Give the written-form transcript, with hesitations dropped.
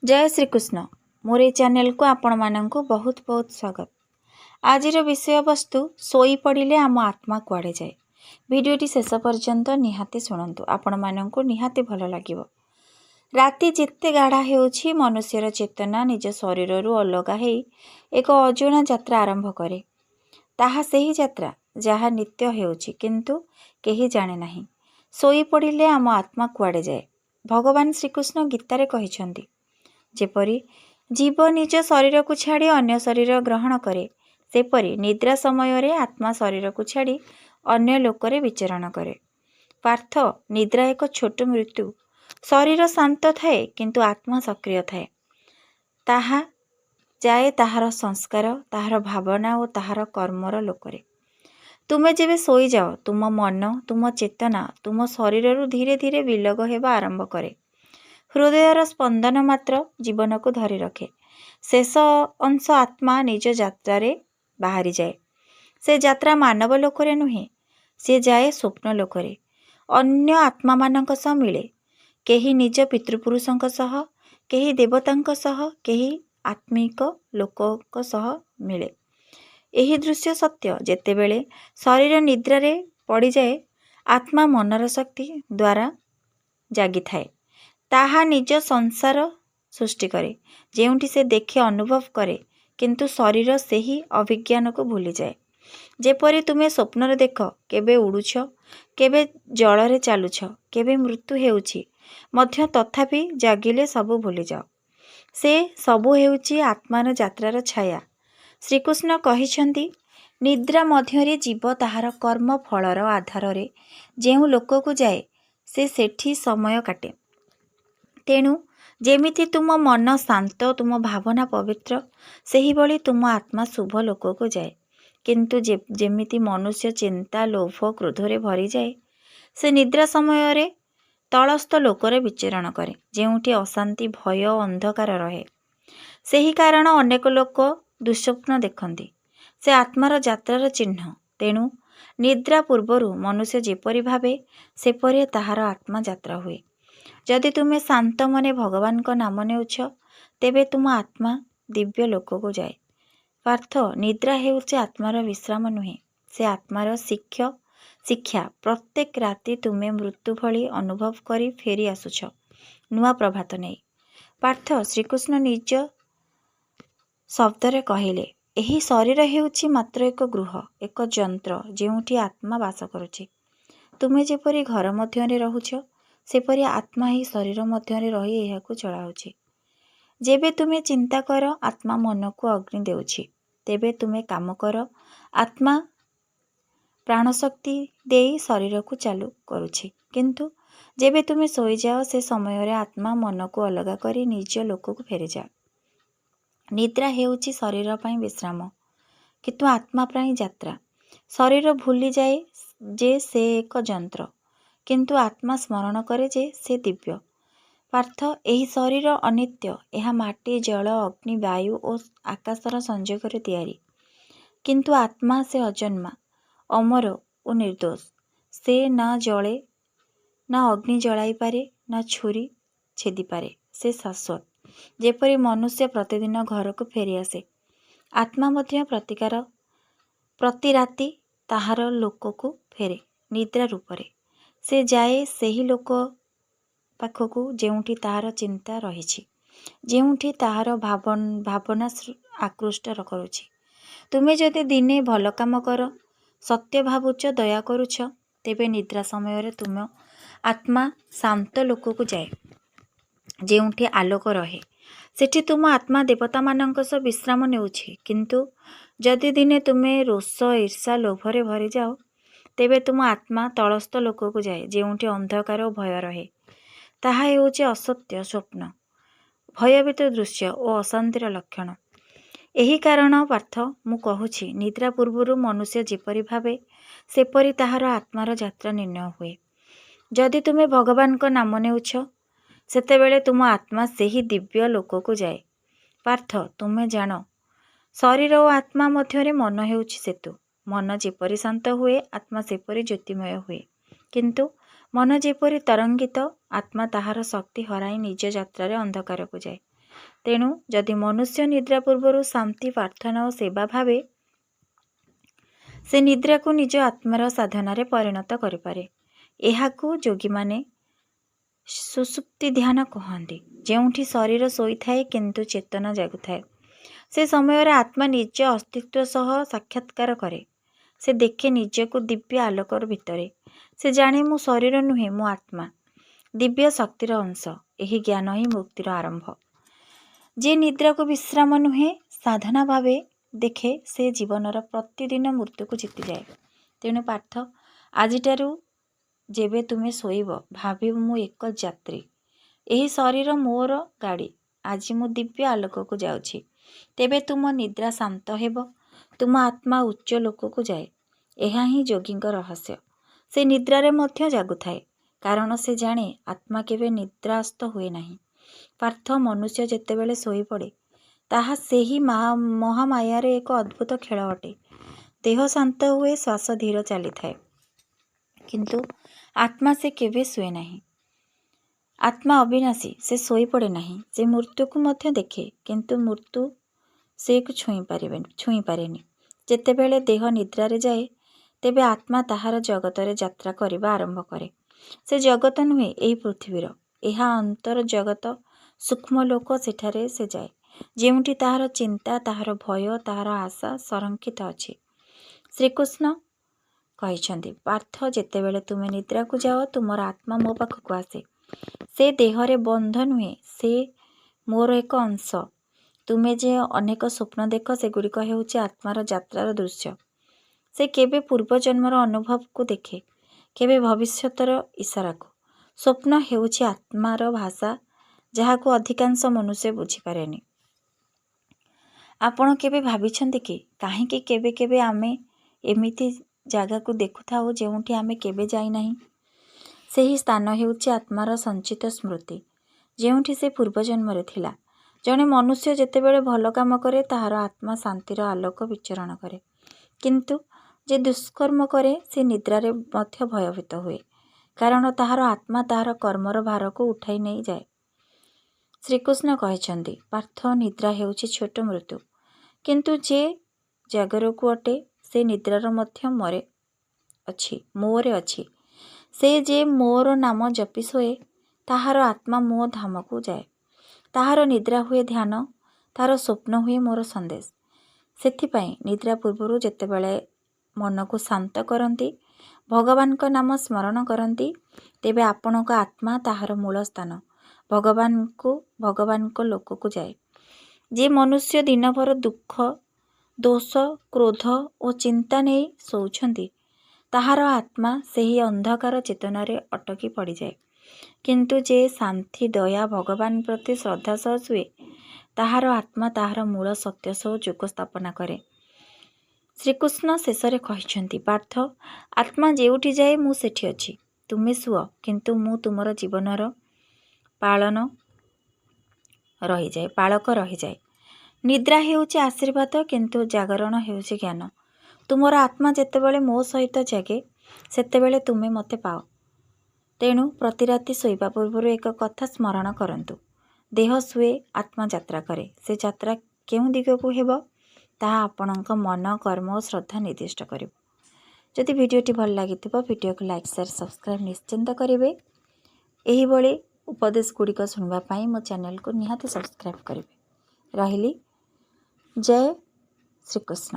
जय श्रीकृष्ण मोर ये चैनल को आपण मानक बहुत बहुत स्वागत। आज विषय वस्तु सोई पड़े आम आत्मा कुआड़े जाए। भिडियोटी शेष पर्यंत निहाती शुणु आपण मानक निहाती भल लगे। राति जिते गाढ़ा होउछि मनुष्यर चेतना निज शरीर अलग हो एक अजणा यात्रा आरंभ करे। ताहा सही यात्रा जहाँ नित्य होउछि किंतु केही जाने नाही। सोई पड़े आम आत्मा कुआड़े जाए। भगवान श्रीकृष्ण गीतारे कहिछन्ति जेपरी जीव निज शरीर को छाड़ी अन्य शरीर ग्रहण करे सेपरी निद्रा समय रे आत्मा शरीर को छाड़ी अन्य लोकरे विचरण करे। पार्थ निद्रा एक छोट मृत्यु। शरीर शांत थाए किंतु आत्मा सक्रिय थाए। ताहा जाए ताहार संस्कार ताहार भावना और ताहार कर्मर लोकरे। तुमे जेबे सोई जाओ तुम मन तुम चेतना तुम शरीर धीरे धीरे विलग हेबा आरंभ करे। हृदयर स्पंदन मात्र जीवन को धरी रखे। शेष अंश आत्मा निज यात्रा बाहरी जाए। से यात्रा मानव लोकरे नुहे से जाए स्वप्न लोकरे अन्य आत्मा मानक सह मिले। केही निज पितृपुरुषों सह केही देवतांक सह केही आत्मिक लोक सह मिले। यही दृश्य सत्य जेतेबेले शरीर निद्रा रे पड़ी जाए आत्मा मनर शक्ति द्वारा जागी थाए। ताहा निज संसार सृष्टि करे जेउठी से देखे अनुभव करे किंतु शरीर से ही अभिज्ञान को भूली जाए। जेपरी तुमे स्वप्न देख केबे उड़ुछ केबे जल रे चालुछ केबे मृत्यु हेउछि मध्य तथापि जागिले सबु भूली जाओ। से सबु हेउछि आत्मार यात्रार छाया। श्रीकृष्ण कहिछन्ति निद्रा मध्यरे जीव ताहार कर्म फलर आधार रे जेउ लोक को जाए से सेठी समय काटे। तेणु जेमिति तुम मन शांत तुम भावना पवित्र सही भली तुम आत्मा शुभ लोक को जाए। किंतु जेमिति मनुष्य चिंता लोभ क्रोधरे भरी जाए से निद्रा समय रे तलस्थ लोकरे विचरण करे जेउठी अशांति भय अंधकार रहे। सही कारण अनेक लोक दुस्वप्न देखती से आत्मार यात्रार चिन्ह। तेणु निद्रा पूर्वरु मनुष्य जेपरि भावे सेपरि ताहार आत्मा यात्रा हुए। जदि तुम्हें शांत मने भगवान को नाम नेउछ तेबे तुम आत्मा दिव्य लोक को जाए। पार्थ निद्रा हेउछि आत्मार विश्राम नुहे से आत्मार शिक्षा। प्रत्येक राति तुम्हें मृत्यु भली अनुभव करी फेरी आसुछ नुआ प्रभात नहीं। पार्थ श्रीकृष्ण निज शब्दरे कहिले एही शरीर हेउछि मात्र एक गृह एक यंत्र जेउठी आत्मा वास करुछि। तुमे जेपरि घर मध्यरे रहुछ सेपरि आत्मा ही शरीर मध्यरे रही एहाकु चलाउछि। जेबे तुमे चिंता कर आत्मा मन को अग्नि देउछि तेबे तुमे काम कर आत्मा प्राणशक्ति देई शरीर को चालू करुछि। किंतु जेबे तुमे सोई जाओ से समय रे आत्मा मन को अलगा करी निज लोक को फेरी जाओ। निद्रा हेउछि शरीर पई विश्राम किंतु आत्मा पई यात्रा। शरीर भूली जाए जे से एक यंत्र किंतु आत्मा स्मरण करे जे से दिव्य। पार्थ एही शरीर अनित्य एहा माटी जल अग्नि वायु और आकाशर संयोगरे तैयारी किंतु आत्मा से अजन्मा अमर और निर्दोष। से न जले न अग्नि जलाई पारे न छुरी छेदी पारे से शाश्वत। जेपरी मनुष्य प्रतिदिन घर को फेरी आसे आत्मा मध्य प्रति राति ताहार लोक को फेरे निद्रा रूपरे। से जाए सही लोक पाखकू जेउठी ताहार चिंता रही जेउठी ताहार भावना आकृष्ट करुछि। तुमे जदि दिने भल काम कर सत्य भावुच दया करुछ तेबे निद्रा समय रे तुम आत्मा शांत लोक को जाए जेउठी आलोक रहे सेठी तुम आत्मा देवता मानक सह विश्राम नेउछि। किंतु जदि दिने तुमे रोष ईर्षा लोभरे भरी जाओ तेबे तुम आत्मा तलस्थ लोक को जाए जेउठी अंधकार और भय रहे। ताहा हेउछि असत्य स्वप्न भयभीत दृश्य और अशांतिर लक्षण। यही कारण पार्थ मु कहुछि निद्रा पूर्वरु मनुष्य जेपरि भावे सेपरि ताहार आत्मार यात्रा निर्णय हुए। जदि तुमे भगवान को नाम नेउछ सेतेबेले तुम आत्मा सेही दिव्य लोक को जाए। पार्थ तुमे जान शरीर और आत्मा मध्यरे मन हेउछि सेतु। मन जेपरि शांत हुए आत्मा सेपरि ज्योतिमय हुए। किंतु मन जेपरि तरंगित आत्मा ताहार शक्ति हराई निज यात्रा रे अंधकार को जाए। ତେଣୁ ଯଦି ମନୁଷ୍ୟ ନିଦ୍ରା ପୂର୍ବରୁ ଶାନ୍ତି ପ୍ରାର୍ଥନା ଓ ସେବା ଭାବେ, ସେ ନିଦ୍ରାକୁ ନିଜ ଆତ୍ମାର ସାଧନାରେ ପରିଣତ କରିପାରେ। ଏହାକୁ ଯୋଗୀମାନେ ସୁଷୁପ୍ତି ଧ୍ୟାନ କହନ୍ତି, ଯେଉଁଠି ଶରୀର ଶୋଇଥାଏ କିନ୍ତୁ ଚେତନା ଜାଗୁଥାଏ। ସେ ସମୟରେ ଆତ୍ମା ନିଜ ଅସ୍ତିତ୍ୱ ସହ ସାକ୍ଷାତକାର କରେ। ସେ ଦେଖେ ନିଜକୁ ଦିବ୍ୟ ଆଲୋକର ଭିତରେ। ସେ ଜାଣେ ମୁଁ ଶରୀର ନୁହେଁ, ମୁଁ ଆତ୍ମା, ଦିବ୍ୟ ଶକ୍ତିର ଅଂଶ। ଏହି ଜ୍ଞାନ ହିଁ ମୁକ୍ତିର ଆରମ୍ଭ। ଯେ ନିଦ୍ରାକୁ ବିଶ୍ରାମ ନୁହେଁ ସାଧନା ଭାବେ ଦେଖେ, ସେ ଜୀବନର ପ୍ରତିଦିନ ମୃତ୍ୟୁକୁ ଜିତିଯାଏ। ତେଣୁ ପାର୍ଥ, ଆଜିଠାରୁ ଯେବେ ତୁମେ ଶୋଇବ, ଭାବିବ ମୁଁ ଏକ ଯାତ୍ରୀ। ଏହି ଶରୀର ମୋର ଗାଡ଼ି। ଆଜି ମୁଁ ଦିବ୍ୟ ଆଲୋକକୁ ଯାଉଛି। ତେବେ ତୁମ ନିଦ୍ରା ଶାନ୍ତ ହେବ, ତୁମ ଆତ୍ମା ଉଚ୍ଚ ଲୋକକୁ ଯାଏ। ଏହା ହିଁ ଯୋଗୀଙ୍କ ରହସ୍ୟ। ସେ ନିଦ୍ରାରେ ମଧ୍ୟ ଜାଗୁଥାଏ, କାରଣ ସେ ଜାଣେ ଆତ୍ମା କେବେ ନିଦ୍ରାସ୍ତ ହୁଏ ନାହିଁ। ପାର୍ଥ, ମନୁଷ୍ୟ ଯେତେବେଳେ ଶୋଇପଡ଼େ, ତାହା ସେହି ମହାମାୟାରେ ଏକ ଅଦ୍ଭୁତ ଖେଳ ଅଟେ। ଦେହ ଶାନ୍ତ ହୁଏ, ଶ୍ୱାସ ଧୀର ଚାଲିଥାଏ, କିନ୍ତୁ ଆତ୍ମା ସେ କେବେ ଶୁଏ ନାହିଁ। ଆତ୍ମା ଅବିନାଶୀ, ସେ ଶୋଇପଡ଼େ ନାହିଁ। ସେ ମୃତ୍ୟୁକୁ ମଧ୍ୟ ଦେଖେ, କିନ୍ତୁ ମୃତ୍ୟୁ ସେକୁ ଛୁଇଁପାରେନି। ଯେତେବେଳେ ଦେହ ନିଦ୍ରାରେ ଯାଏ, ତେବେ ଆତ୍ମା ତାହାର ଜଗତରେ ଯାତ୍ରା କରିବା ଆରମ୍ଭ କରେ। ସେ ଜଗତ ନୁହେଁ ଏହି ପୃଥିବୀର, ଏହା ଅନ୍ତର ଜଗତ, ସୂକ୍ଷ୍ମ ଲୋକ। ସେଠାରେ ସେ ଯାଏ, ଯେଉଁଠି ତାହାର ଚିନ୍ତା, ତାହାର ଭୟ, ତାହାର ଆଶା ସଂରକ୍ଷିତ ଅଛି। ଶ୍ରୀକୃଷ୍ଣ କହିଛନ୍ତି, ପାର୍ଥ, ଯେତେବେଳେ ତୁମେ ନିଦ୍ରାକୁ ଯାଅ, ତୁମର ଆତ୍ମା ମୋ ପାଖକୁ ଆସେ। ସେ ଦେହରେ ବନ୍ଧ ନୁହେଁ, ସେ ମୋର ଏକ ଅଂଶ। ତୁମେ ଯେ ଅନେକ ସ୍ୱପ୍ନ ଦେଖ, ସେଗୁଡ଼ିକ ହେଉଛି ଆତ୍ମାର ଯାତ୍ରାର ଦୃଶ୍ୟ। ସେ କେବେ ପୂର୍ବଜନ୍ମର ଅନୁଭବକୁ ଦେଖେ, କେବେ ଭବିଷ୍ୟତର ଇସାରାକୁ। ସ୍ୱପ୍ନ ହେଉଛି ଆତ୍ମାର ଭାଷା, ଯାହାକୁ ଅଧିକାଂଶ ମନୁଷ୍ୟ ବୁଝିପାରେନି। ଆପଣ କେବେ ଭାବିଛନ୍ତି କି, କାହିଁକି କେବେ କେବେ ଆମେ ଏମିତି ଜାଗାକୁ ଦେଖୁଥାଉ ଯେଉଁଠି ଆମେ କେବେ ଯାଇନାହିଁ? ସେହି ସ୍ଥାନ ହେଉଛି ଆତ୍ମାର ସଞ୍ଚିତ ସ୍ମୃତି, ଯେଉଁଠି ସେ ପୂର୍ବଜନ୍ମରେ ଥିଲା। ଜଣେ ମନୁଷ୍ୟ ଯେତେବେଳେ ଭଲ କାମ କରେ, ତାହାର ଆତ୍ମା ଶାନ୍ତିର ଆଲୋକ ବିଚରଣ କରେ। କିନ୍ତୁ ଯେ ଦୁଷ୍କର୍ମ କରେ, ସେ ନିଦ୍ରାରେ ମଧ୍ୟ ଭୟଭୀତ ହୁଏ, କାରଣ ତାହାର ଆତ୍ମା ତାହାର କର୍ମର ଭାରକୁ ଉଠାଇ ନେଇଯାଏ। ଶ୍ରୀକୃଷ୍ଣ କହିଛନ୍ତି, ପାର୍ଥ, ନିଦ୍ରା ହେଉଛି ଛୋଟ ମୃତ୍ୟୁ, କିନ୍ତୁ ଯେ ଜାଗରକୁ ଅଟେ, ସେ ନିଦ୍ରାର ମଧ୍ୟ ମୋରେ ଅଛି। ସେ ଯେ ମୋର ନାମ ଜପି ଶୋଏ, ତାହାର ଆତ୍ମା ମୋ ଧାମକୁ ଯାଏ। ତାହାର ନିଦ୍ରା ହୁଏ ଧ୍ୟାନ, ତାହାର ସ୍ୱପ୍ନ ହୁଏ ମୋର ସନ୍ଦେଶ। ସେଥିପାଇଁ ନିଦ୍ରା ପୂର୍ବରୁ ଯେତେବେଳେ ମନକୁ ଶାନ୍ତ କରନ୍ତି, ଭଗବାନଙ୍କ ନାମ ସ୍ମରଣ କରନ୍ତି, ତେବେ ଆପଣଙ୍କ ଆତ୍ମା ତାହାର ମୂଳ ସ୍ଥାନ ଭଗବାନଙ୍କ ଲୋକକୁ ଯାଏ। ଯେ ମନୁଷ୍ୟ ଦିନଭର ଦୁଃଖ, ଦୋଷ, କ୍ରୋଧ ଓ ଚିନ୍ତା ନେଇ ଶୋଉଛନ୍ତି, ତାହାର ଆତ୍ମା ସେହି ଅନ୍ଧକାର ଚେତନାରେ ଅଟକି ପଡ଼ିଯାଏ। କିନ୍ତୁ ଯେ ଶାନ୍ତି, ଦୟା, ଭଗବାନ ପ୍ରତି ଶ୍ରଦ୍ଧା ସହ ଶୁଏ, ତାହାର ଆତ୍ମା ତାହାର ମୂଳ ସତ୍ୟ ସହ ଯୋଗ ସ୍ଥାପନା କରେ। ଶ୍ରୀକୃଷ୍ଣ ଶେଷରେ କହିଛନ୍ତି, ପାର୍ଥ, ଆତ୍ମା ଯେଉଁଠି ଯାଏ, ମୁଁ ସେଠି ଅଛି। ତୁମେ ଶୁଅ, କିନ୍ତୁ ମୁଁ ତୁମର ଜୀବନର ପାଳକ ରହିଯାଏ। ନିଦ୍ରା ହେଉଛି ଆଶୀର୍ବାଦ, କିନ୍ତୁ ଜାଗରଣ ହେଉଛି ଜ୍ଞାନ। ତୁମର ଆତ୍ମା ଯେତେବେଳେ ମୋ ସହିତ ଜାଗେ, ସେତେବେଳେ ତୁମେ ମୋତେ ପାଅ। ତେଣୁ ପ୍ରତି ରାତି ଶୋଇବା ପୂର୍ବରୁ ଏକ କଥା ସ୍ମରଣ କରନ୍ତୁ, ଦେହ ଶୁଏ, ଆତ୍ମା ଯାତ୍ରା କରେ। ସେ ଯାତ୍ରା କେଉଁ ଦିଗକୁ ହେବ, ତାହା ଆପଣଙ୍କ ମନ, କର୍ମ ଓ ଶ୍ରଦ୍ଧା ନିର୍ଦ୍ଦିଷ୍ଟ କରିବ। ଯଦି ଭିଡ଼ିଓଟି ଭଲ ଲାଗିଥିବ, ଭିଡ଼ିଓକୁ ଲାଇକ୍, ସେୟାର, ସବସ୍କ୍ରାଇବ୍ ନିଶ୍ଚିନ୍ତ କରିବେ। ଏହିଭଳି ଉପଦେଶ ଗୁଡ଼ିକ ଶୁଣିବା ପାଇଁ ମୋ ଚ୍ୟାନେଲକୁ ନିହାତି ସବସ୍କ୍ରାଇବ୍ କରିବେ। ରହିଲି। ଜୟ ଶ୍ରୀକୃଷ୍ଣ।